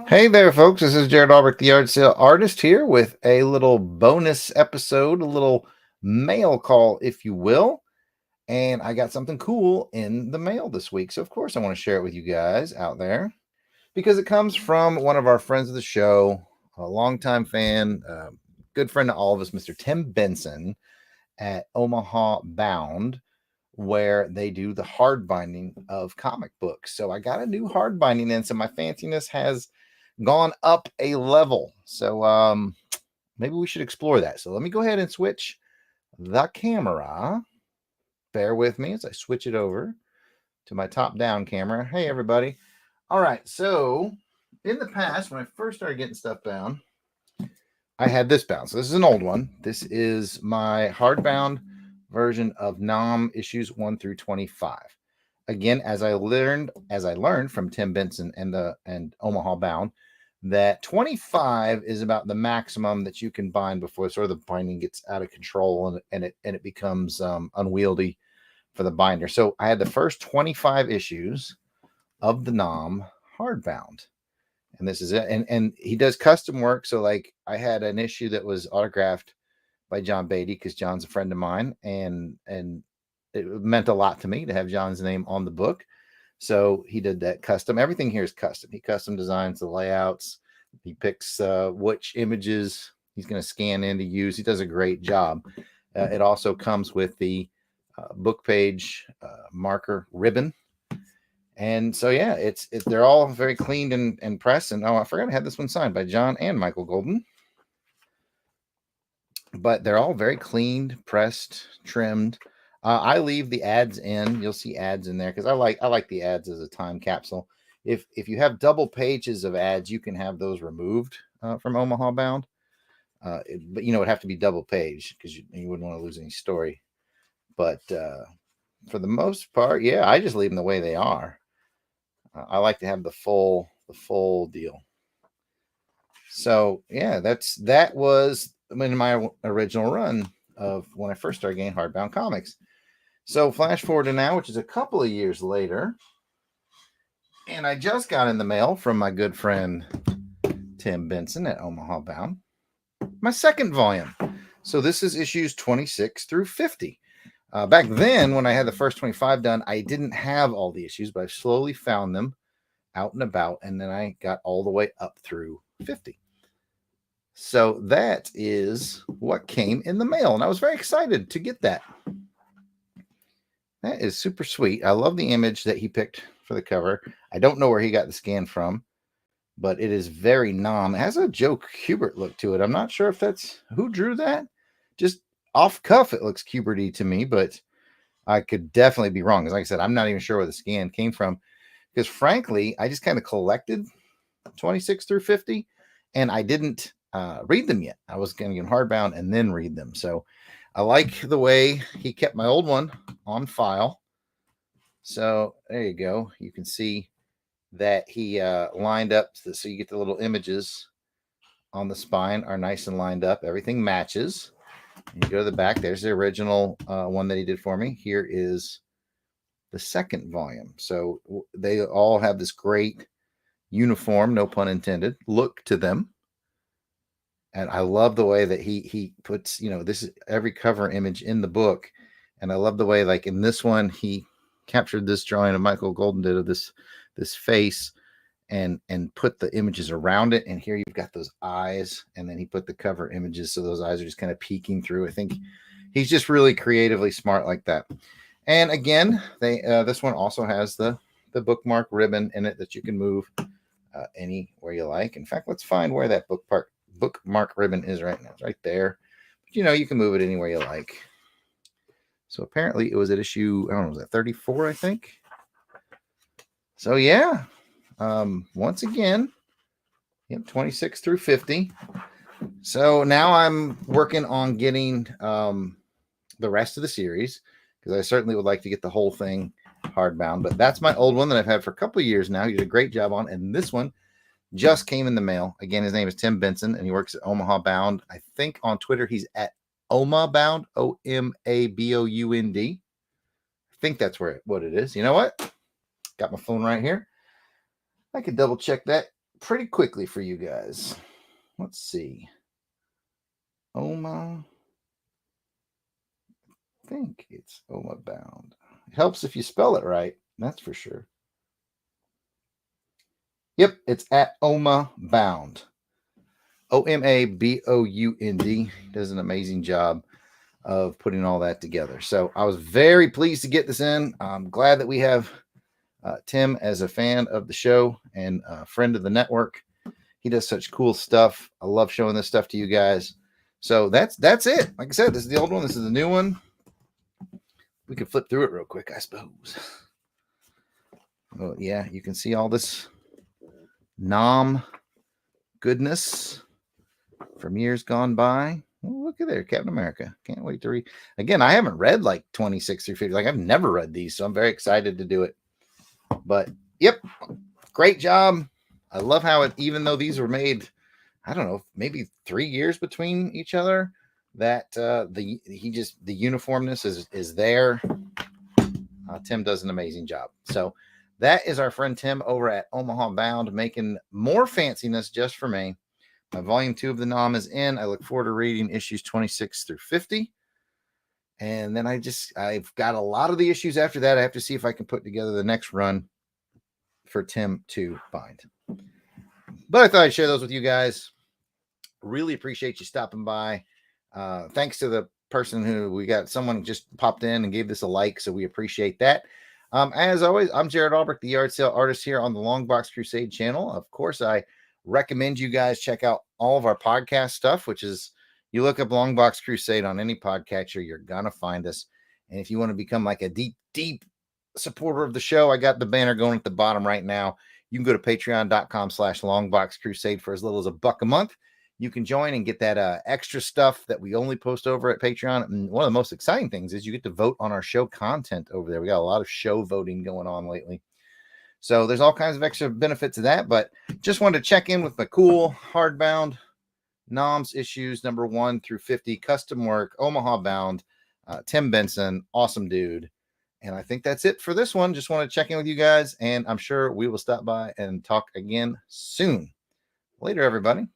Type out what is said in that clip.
Hey there, folks. This is Jarrod Albrecht, the yard sale artist, here with a little bonus episode, a little mail call, if you will. And I got something cool in the mail this week. So, of course, I want to share it with you guys out there because it comes from one of our friends of the show, a longtime fan, good friend to all of us, Mr. Tim Benson at Omaha Bound, where they do the hard binding of comic books. So, I got a new hard binding in, so my fanciness has gone up a level. So maybe we should explore that. So let me go ahead and switch the camera. Bear with me as I switch it over to my top down camera. Hey everybody. All right, so in the past when I first started getting stuff bound, I had this bound. So this is an old one. This is my hardbound version of NOM issues 1 through 25. Again, as I learned from Tim Benson and Omaha Bound, that 25 is about the maximum that you can bind before sort of the binding gets out of control and it becomes unwieldy for the binder. So I had the first 25 issues of the NOM hardbound, and this is it. And he does custom work. So like I had an issue that was autographed by John Beatty because John's a friend of mine, and it meant a lot to me to have John's name on the book. So he did that custom. Everything here is custom. He custom designs the layouts. He picks which images he's going to scan in to use. He does a great job. It also comes with the book page marker ribbon. And so, yeah, they're all very cleaned and pressed. And oh, I forgot I had this one signed by John and Michael Golden. But they're all very cleaned, pressed, trimmed. I leave the ads in. You'll see ads in there because I like the ads as a time capsule. If you have double pages of ads, you can have those removed from Omaha Bound. But it would have to be double page because you wouldn't want to lose any story. But for the most part, yeah, I just leave them the way they are. I like to have the full deal. So yeah, that was in my original run of when I first started getting hardbound comics. So flash forward to now, which is a couple of years later, and I just got in the mail from my good friend Tim Benson at Omaha Bound my second volume. So this is issues 26 through 50. Back then, when I had the first 25 done, I didn't have all the issues, but I slowly found them out and about, and then I got all the way up through 50. So that is what came in the mail, and I was very excited to get that. That is super sweet. I love the image that he picked for the cover. I don't know where he got the scan from, but it is very NOM. It has a Joe Kubert look to it. I'm not sure if that's who drew that. Just off cuff, it looks Kubert-y to me, but I could definitely be wrong. Because like I said, I'm not even sure where the scan came from. Because frankly, I just kind of collected 26 through 50, and I didn't read them yet. I was going to get hardbound and then read them. So I like the way he kept my old one on file. So there you go. You can see that he lined up so you get the little images on the spine are nice and lined up. Everything matches. And you go to the back. There's the original one that he did for me. Here is the second volume. So they all have this great uniform, no pun intended, look to them. And I love the way that he puts, this is every cover image in the book. And I love the way, like in this one, he captured this drawing of Michael Golden did of this face and put the images around it. And here you've got those eyes. And then he put the cover images. So those eyes are just kind of peeking through. I think he's just really creatively smart like that. And again, this one also has the bookmark ribbon in it that you can move anywhere you like. In fact, let's find where that bookmark ribbon is right now. It's right there. But you can move it anywhere you like. So apparently it was at issue, I don't know, was that 34, I think? So yeah, once again, 26 through 50. So now I'm working on getting the rest of the series because I certainly would like to get the whole thing hardbound. But that's my old one that I've had for a couple of years now. He did a great job on, and this one just came in the mail. Again, his name is Tim Benson, and he works at Omaha Bound. I think on Twitter he's at Omaha Bound, OMABOUND. I think that's what it is. You know what? Got my phone right here. I could double check that pretty quickly for you guys. Let's see. Omaha. I think it's Omaha bound. It helps if you spell it right. That's for sure. Yep, it's at Omaha bound. OMABOUND. Does an amazing job of putting all that together. So I was very pleased to get this in. I'm glad that we have Tim as a fan of the show and a friend of the network. He does such cool stuff. I love showing this stuff to you guys. So that's it. Like I said, this is the old one. This is the new one. We can flip through it real quick, I suppose. Well, yeah, you can see all this nom goodness from years gone by. Oh, look at there, Captain America. Can't wait to read. Again, I haven't read like 26 through 50. Like I've never read these, so I'm very excited to do it. But yep, great job. I love how it, even though these were made, I don't know, maybe 3 years between each other, that the uniformness is there. Tim does an amazing job. So that is our friend Tim over at Omaha Bound, making more fanciness just for me. My volume 2 of the NOM is in. I look forward to reading issues 26 through 50. And then I've got a lot of the issues after that. I have to see if I can put together the next run for Tim to bind. But I thought I'd share those with you guys. Really appreciate you stopping by. Thanks to the person who someone just popped in and gave this a like, so we appreciate that. As always, I'm Jarrod Albrecht, the yard sale artist here on the Longbox Crusade channel. Of course, I recommend you guys check out all of our podcast stuff, which is, you look up Longbox Crusade on any podcatcher, you're gonna find us. And if you want to become like a deep supporter of the show, I got the banner going at the bottom right now. You can go to patreon.com/longboxcrusade for as little as $1 a month. You can join and get that extra stuff that we only post over at Patreon. And one of the most exciting things is you get to vote on our show content over there. We got a lot of show voting going on lately. So there's all kinds of extra benefits to that, but just wanted to check in with the cool hardbound NOMS issues number 1 through 50, custom work, Omaha bound, Tim Benson, awesome dude. And I think that's it for this one. Just want to check in with you guys, and I'm sure we will stop by and talk again soon. Later, everybody.